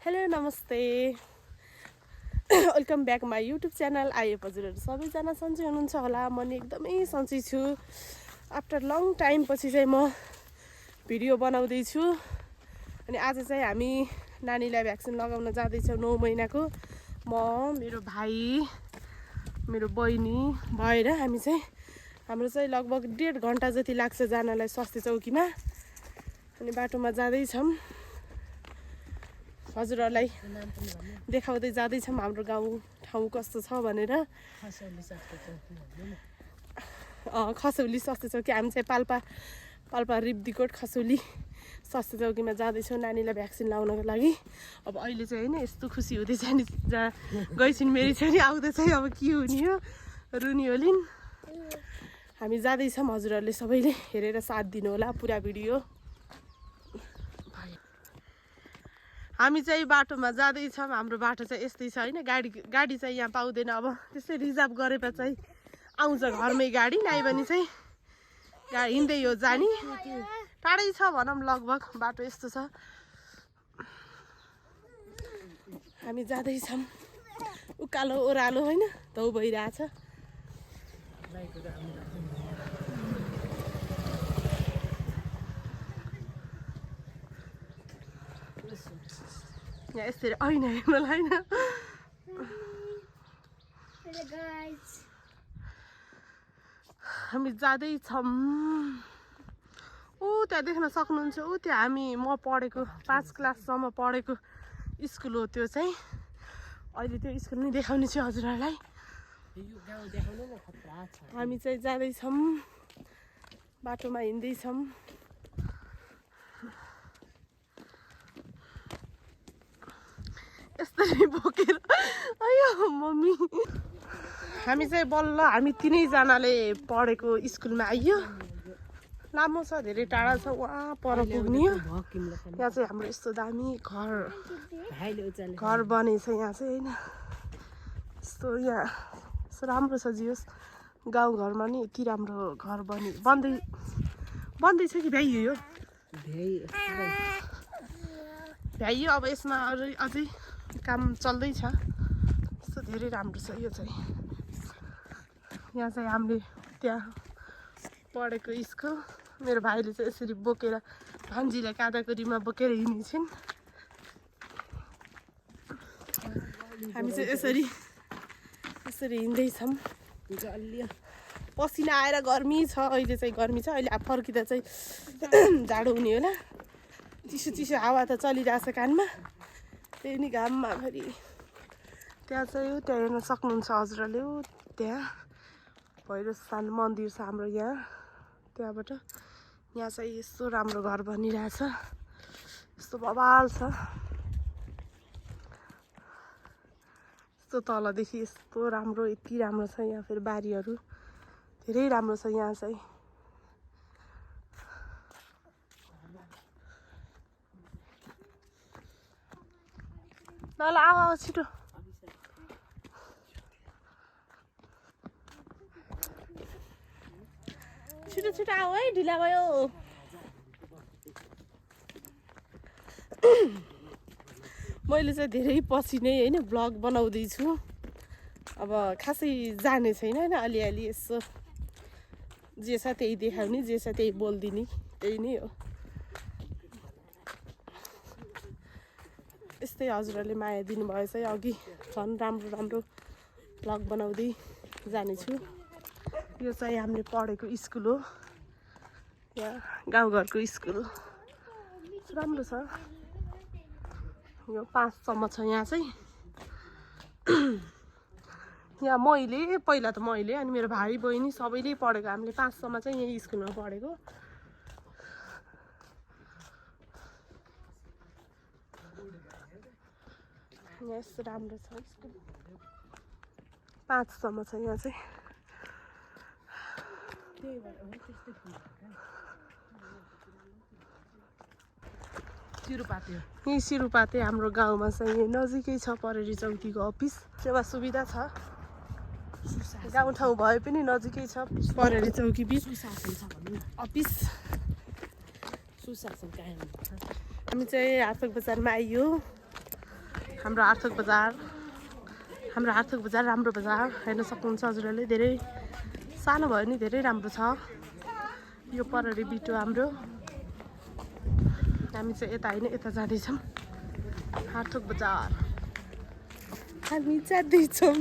Hello नमस्ते welcome back my YouTube channel. आइए हजुरहरू सबैजना सन्चै हुनुहुन्छ होला। म नि एकदमै सन्चै छु। आफ्टर लङ टाइम पछि चाहिँ म भिडियो बनाउँदैछु। अनि आज चाहिँ हामी नानीलाई भ्याक्सिन लगाउन जाँदैछौँ 9 महिनाको। म मेरो भाइ मेरो बहिनी भएर हामी चाहिँ हाम्रो चाहिँ लगभग 1.5 घन्टा जति लाग्छ जानलाई स्वास्थ्य चौकीमा। अनि बाटोमा जाँदैछौँ, हजुरहरूलाई देखाउँदै जाँदैछौँ हाम्रो गाउँ ठाउँ कस्तो छ भनेर। खसौली स्वास्थ्य चौकी, हामी चाहिँ पाल्पा रिब्दीकोट खसौली स्वास्थ्य चौकीमा जाँदैछौँ नानीलाई भ्याक्सिन लाउनको लागि। अब अहिले चाहिँ होइन यस्तो खुसी हुँदैछ नि, जहाँ गइसिन् मेरी छोरी आउँदैछ। अब के हुने हो, रुनी होलिन्। हामी जाँदैछौँ, हजुरहरूले सबैले हेरेर साथ दिनु होला पुरा भिडियो। हामी चाहिँ बाटोमा जाँदैछौँ। हाम्रो बाटो चाहिँ यस्तै छ होइन, गाडी चाहिँ यहाँ पाउँदैन। अब त्यसै रिजर्भ गरेर चाहिँ आउँछ घरमै गाडी, नै भने चाहिँ गाडी हिँड्दै हो जाने। टाढै छ भनौँ, लगभग बाटो यस्तो छ। हामी जाँदैछौँ, उकालो ओह्रालो होइन धौ भइरहेछ। यहाँ यसरी ऐन मलाई होइन। हामी जाँदैछौँ। ऊ त्यहाँ देख्न सक्नुहुन्छ, ऊ त्यो म पढेको 5 क्लाससम्म पढेको स्कुल हो त्यो चाहिँ। अहिले त्यो स्कुल नै देखाउने छु हजुरहरूलाई। हामी चाहिँ जाँदैछौँ, बाटोमा हिँड्दैछौँ। यस्तै बोकेर अयो मम्मी। हामी चाहिँ बल्ल हामी 3जनाले पढेको स्कुलमा आइयो। लामो छ, धेरै टाढा छ, वहाँ पर पुग्ने हो। यहाँ चाहिँ हाम्रो यस्तो दामी घर बनेछ यहाँ चाहिँ होइन। यस्तो यहाँ यस्तो राम्रो छ जियोस्। गाउँघरमा नि यति राम्रो घर बन्दैछ कि भ्याइयो यो भ्याइयो। अब यसमा अझै काम चल्दैछ। यस्तो धेरै राम्रो छ यो चाहिँ। यहाँ चाहिँ हामीले त्यहाँ पढेको स्कुल। मेरो भाइले चाहिँ यसरी बोकेर भान्जीलाई कादाकुरीमा बोकेर हिँड्छन्। हामी चाहिँ यसरी हिँड्दैछौँ। पसिना आएर गर्मी छ, अहिले चाहिँ गर्मी छ। अहिले फर्किँदा चाहिँ जाडो हुने होला। चिसो हावा त चलिरहेछ कानमा, त्यही नि घाममा फेरि। त्यहाँ चाहिँ त्यहाँ हेर्न सक्नुहुन्छ हजुरहरूले, त्यहाँ भैरवस्थान मन्दिर छ हाम्रो यहाँ। त्यहाँबाट यहाँ चाहिँ यस्तो राम्रो घर बनिरहेछ, यस्तो बवाल छ। यस्तो तलदेखि यस्तो राम्रो, यति राम्रो छ यहाँ। फेरि बारीहरू धेरै राम्रो छ यहाँ चाहिँ। ल आऊ छिटो। छिटो आऊ है, ढिला भयो। मैले चाहिँ धेरै पछि नै होइन भ्लग बनाउँदैछु। अब खासै जाने छैन होइन, अलिअलि यसो जे छ त्यही देखाउने, जे छ त्यही बोलिदिने, त्यही नै हो। यस्तै हजुरहरूले माया दिनुभयो चाहिँ अघि झन् राम्रो भ्लग बनाउँदै जानेछु। यो चाहिँ हामीले पढेको स्कुल हो, यहाँ गाउँघरको स्कुल राम्रो छ। यो 5सम्म छ यहाँ चाहिँ। यहाँ पहिला त मैले अनि मेरो भाइ बहिनी सबैले पढेको। हामीले 5सम्म चाहिँ यही स्कुलमा पढेको। यहाँ यस्तो राम्रो छ स्कुल, 5सम्म छ यहाँ चाहिँ। यही सिरुपाते हाम्रो गाउँमा चाहिँ यही नजिकै छ परेरी चौकीको अफिस। सेवा सुविधा छ, गाउँठाउँ भए पनि नजिकै छ परेरी चौकी बिच अफिस। हामी चाहिँ हाटक बजारमा आइयो। हाम्रो आर्थक बजार राम्रो बजार हेर्न सक्नुहुन्छ हजुरहरूले धेरै सानो भयो नि धेरै राम्रो छ यो पररी बिटो हाम्रो हामी चाहिँ यता हैन यता जाँदैछौँ आर्थक बजार हामी जाँदैछौँ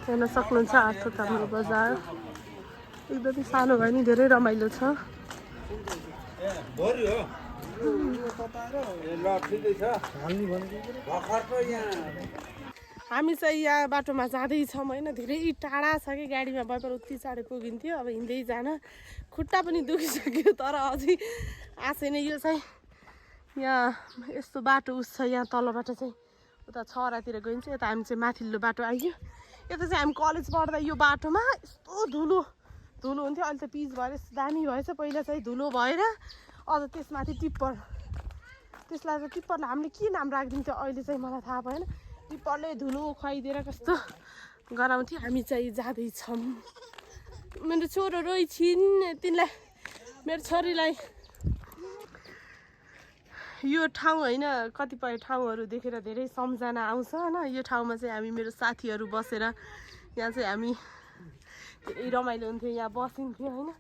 हेर्न सक्नुहुन्छ आर्थक हाम्रो बजार एकदमै सानो भयो नि धेरै रमाइलो छ हामी चाहिँ यहाँ बाटोमा जाँदैछौँ होइन धेरै टाढा छ कि गाडीमा भएपर उति चाँडै पुगिन्थ्यो अब हिँड्दै जान खुट्टा पनि दुखिसक्यो तर अझै आएको छैन यो चाहिँ यहाँ यस्तो बाटो उस छ यहाँ तलबाट चाहिँ उता छरातिर गइन्छ यता हामी चाहिँ माथिल्लो बाटो आइयो यता चाहिँ हामी कलेज पढ्दा यो बाटोमा यस्तो धुलो हुन्थ्यो अहिले त पिच भएर यस्तो दामी भएछ पहिला चाहिँ धुलो भएर अझ त्यसमाथि टिप्पर त्यसलाई चाहिँ टिप्परलाई हामीले के नाम राखिदिन्थ्यो अहिले चाहिँ मलाई थाहा भएन टिप्परले धुलो खुवाइदिएर कस्तो गराउँथ्यो हामी चाहिँ जाँदैछौँ मेरो छोरोहरू छिन् तिनलाई मेरो छोरीलाई यो ठाउँ होइन कतिपय ठाउँहरू देखेर धेरै सम्झना आउँछ होइन यो ठाउँमा चाहिँ हामी मेरो साथीहरू बसेर यहाँ चाहिँ हामी धेरै रमाइलो हुन्थ्यो यहाँ बसिन्थ्यो होइन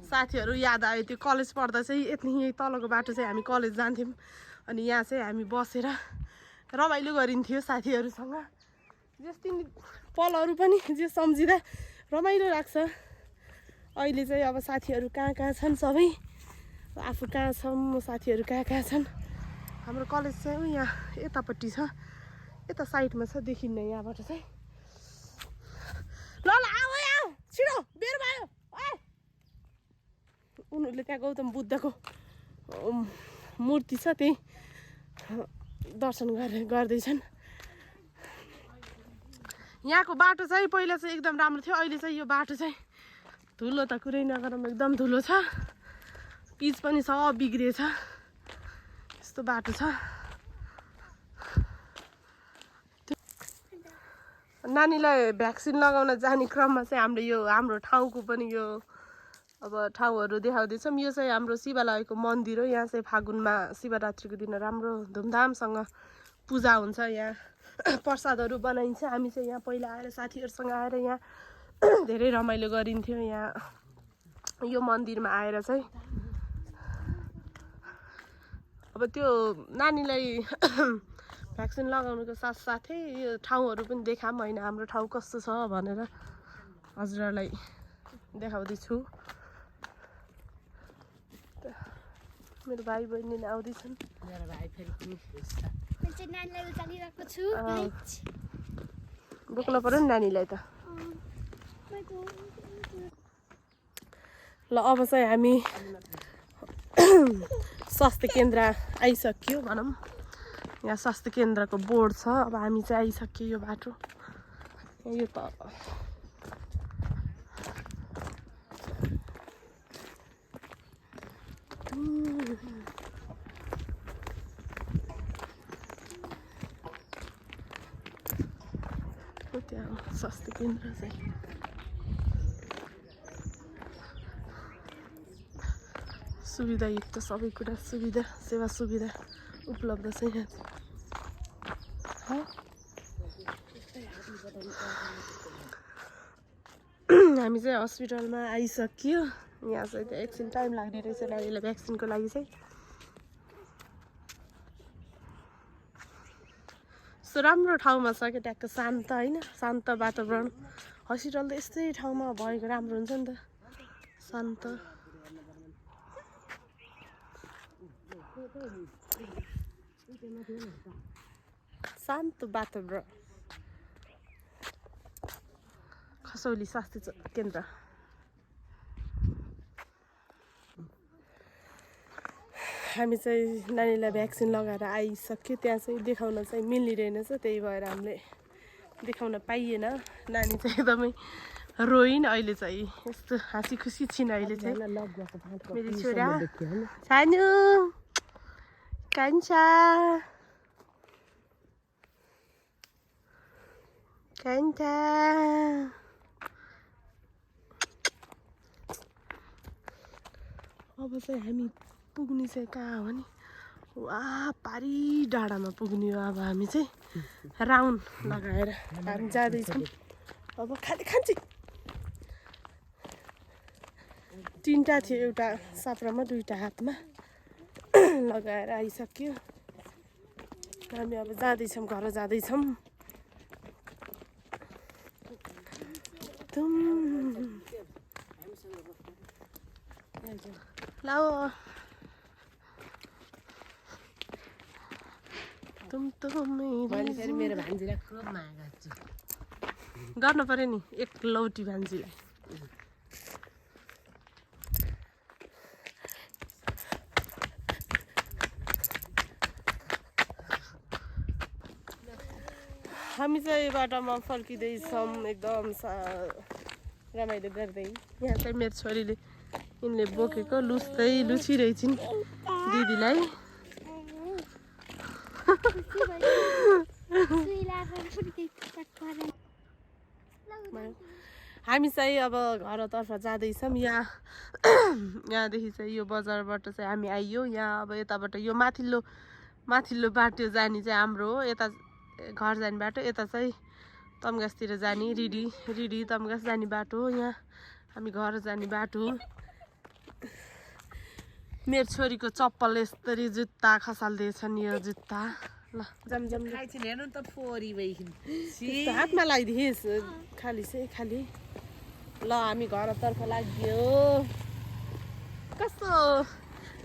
साथीहरू याद आयो त्यो कलेज पढ्दा चाहिँ यही तलको बाटो चाहिँ हामी कलेज जान्थ्यौँ अनि यहाँ चाहिँ हामी बसेर रमाइलो गरिन्थ्यो साथीहरूसँग जस्तै पलहरू पनि जे सम्झिँदा रमाइलो लाग्छ अहिले चाहिँ अब साथीहरू कहाँ छन् सबै आफू कहाँ छौँ साथीहरू कहाँ छन् हाम्रो कलेज चाहिँ यहाँ यतापट्टि छ यता साइडमा छ देखिन्न यहाँबाट चाहिँ ल आऊ छिटो बेर भयो उनीहरूले त्यहाँ गौतम बुद्धको मूर्ति छ त्यही दर्शन गर्दैछन् यहाँको बाटो चाहिँ पहिला चाहिँ एकदम राम्रो थियो अहिले चाहिँ यो बाटो चाहिँ धुलो त कुरै नगरौँ एकदम धुलो छ पिच पनि सब बिग्रिएछ यस्तो बाटो छ नानीलाई भ्याक्सिन लगाउन जाने क्रममा चाहिँ हाम्रो ठाउँको पनि यो अब ठाउँहरू देखाउँदैछौँ यो चाहिँ हाम्रो शिवालयको मन्दिर हो यहाँ चाहिँ फागुनमा शिवरात्रिको दिन राम्रो धुमधामसँग पूजा हुन्छ यहाँ प्रसादहरू बनाइन्छ हामी चाहिँ यहाँ पहिला आएर साथीहरूसँग आएर यहाँ धेरै रमाइलो गरिन्थ्यो यहाँ यो मन्दिरमा आएर चाहिँ अब त्यो नानीलाई भ्याक्सिन लगाउनुको साथसाथै यो ठाउँहरू पनि देखाऊँ होइन हाम्रो ठाउँ कस्तो छ भनेर हजुरहरूलाई देखाउँदैछु मेरो भाइ बहिनीले आउँदैछन् बोक्नु पर्यो नि नानीलाई त ल अब चाहिँ हामी स्वास्थ्य केन्द्र आइसक्यो भनौँ यहाँ स्वास्थ्य केन्द्रको बोर्ड छ अब हामी चाहिँ आइसक्यो यो बाटो यो त त्यहाँ स्वास्थ्य केन्द्र चाहिँ सुविधायुक्त सबै कुरा सेवा सुविधा उपलब्ध छ यहाँ हामी चाहिँ हस्पिटलमा आइसक्यो यहाँ चाहिँ एकछिन टाइम लाग्ने रहेछ नानीलाई भ्याक्सिनको लागि चाहिँ सो राम्रो ठाउँमा छ कि ट्याक्क शान्त होइन शान्त वातावरण हस्पिटल त यस्तै ठाउँमा भएको राम्रो हुन्छ नि त शान्त शान्त वातावरण खसौली स्वास्थ्य केन्द्र हामी चाहिँ नानीलाई भ्याक्सिन लगाएर आइसक्यो त्यहाँ चाहिँ देखाउन चाहिँ मिल्ने रहेनछ त्यही भएर हामीले देखाउन पाइएन नानी चाहिँ एकदमै रोइन अहिले चाहिँ यस्तो हाँसी खुसी छिन् अहिले चाहिँ मेरी छोरा सानो कान्छा कान्छा अब चाहिँ हामी पुग्ने चाहिँ कहाँ हो नि वा पारी डाँडामा पुग्ने हो अब हामी चाहिँ राउन्ड लगाएर हामी जाँदैछौँ अब खान्छ तीनटा थियो एउटा साप्रामा दुईटा हातमा लगाएर आइसक्यो हामी अब जाँदैछौँ घर जाँदैछौँ लाओ तुम तो मेरो भान्जीलाई खुब माया गर्छु गर्न पर्यो नि एक लौटी भान्जीलाई हामी चाहिँ बाटोमा फर्किँदैछौँ एकदम रमाइलो गर्दै यहाँ चाहिँ मेरो छोरीले यिनले बोकेको लुच्दै लुचिरहेछिन् दिदीलाई हामी चाहिँ अब घरतर्फ जाँदैछौँ यहाँदेखि चाहिँ यो बजारबाट चाहिँ हामी आइयो यहाँ अब यताबाट यो माथिल्लो बाटो जाने चाहिँ हाम्रो हो यता घर जाने बाटो यता चाहिँ तम्घासतिर जाने रिडी तम्घास जाने बाटो हो यहाँ हामी घर जाने बाटो मेरो छोरीको चप्पल यसरी जुत्ता खसाल्दैछन् यो जुत्ता ल जम हेर्नु त फोरी भइखिन हातमा लगाइदिएस् खाली चाहिँ खाली ल हामी घरतर्फ लाग्यो कस्तो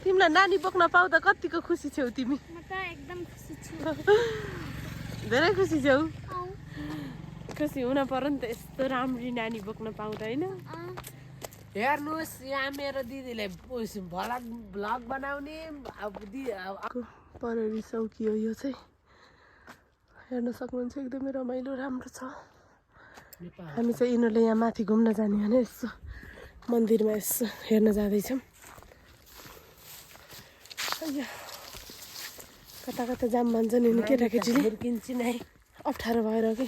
तिमीलाई नानी बोक्न पाउँदा कतिको खुसी छौ तिमी एकदम खुसी छु धेरै खुसी छौ खुसी हुन पर्यो नि त यस्तो राम्ररी नानी बोक्न पाउँदा होइन हेर्नुहोस् यहाँ मेरो दिदीले भ्लग बनाउने पररी चौकी हो यो चाहिँ हेर्न सक्नुहुन्छ एकदमै रमाइलो राम्रो छ हामी चाहिँ यिनीहरूले यहाँ माथि घुम्न जाने भने यसो मन्दिरमा यसो हेर्न जाँदैछौँ कता कता जाम भन्छन् यिनी केटाकेटीले किन्छन् है अप्ठ्यारो भएर कि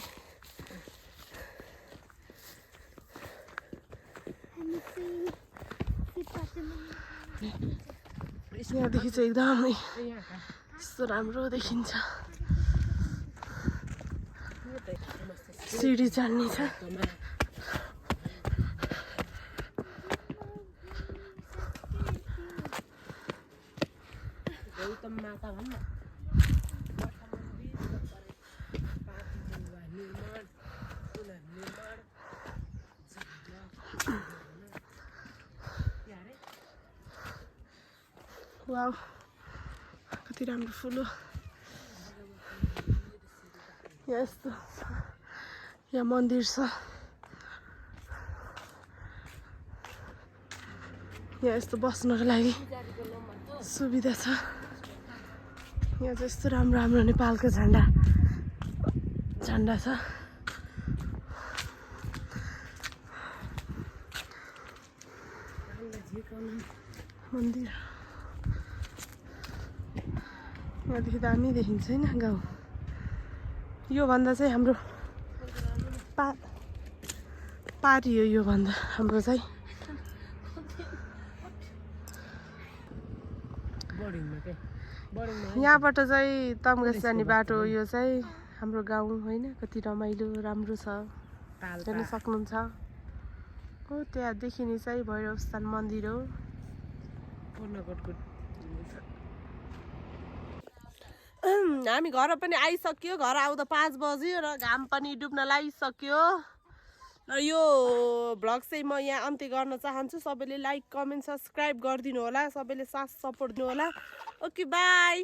यहाँदेखि चाहिँ एकदमै यस्तो राम्रो देखिन्छ सिडी चढ्ने छ वाउ कति राम्रो फुल हो यहाँ यस्तो यहाँ मन्दिर छ यहाँ यस्तो बस्नको लागि सुविधा छ यहाँ चाहिँ यस्तो राम्रो राम्रो नेपालको झन्डा छ मन्दिर यहाँदेखि दामी देखिन्छ होइन गाउँ योभन्दा चाहिँ हाम्रो पारी हो योभन्दा हाम्रो चाहिँ यहाँबाट चाहिँ तम्घास जाने बाटो यो चाहिँ हाम्रो गाउँ होइन कति रमाइलो राम्रो छ हेर्न सक्नुहुन्छ हो त्यहाँ देखिने चाहिँ भैरव स्थान मन्दिर हो हामी घर पनि आइसक्यो घर आउँदा 5 बज्यो र घाम पनि डुब्न लागिसक्यो र यो भ्लग चाहिँ म यहाँ अन्त्य गर्न चाहन्छु सबैले लाइक कमेन्ट सब्सक्राइब गरिदिनु होला सबैले साथ सपोर्ट दिनु होला ओके बाई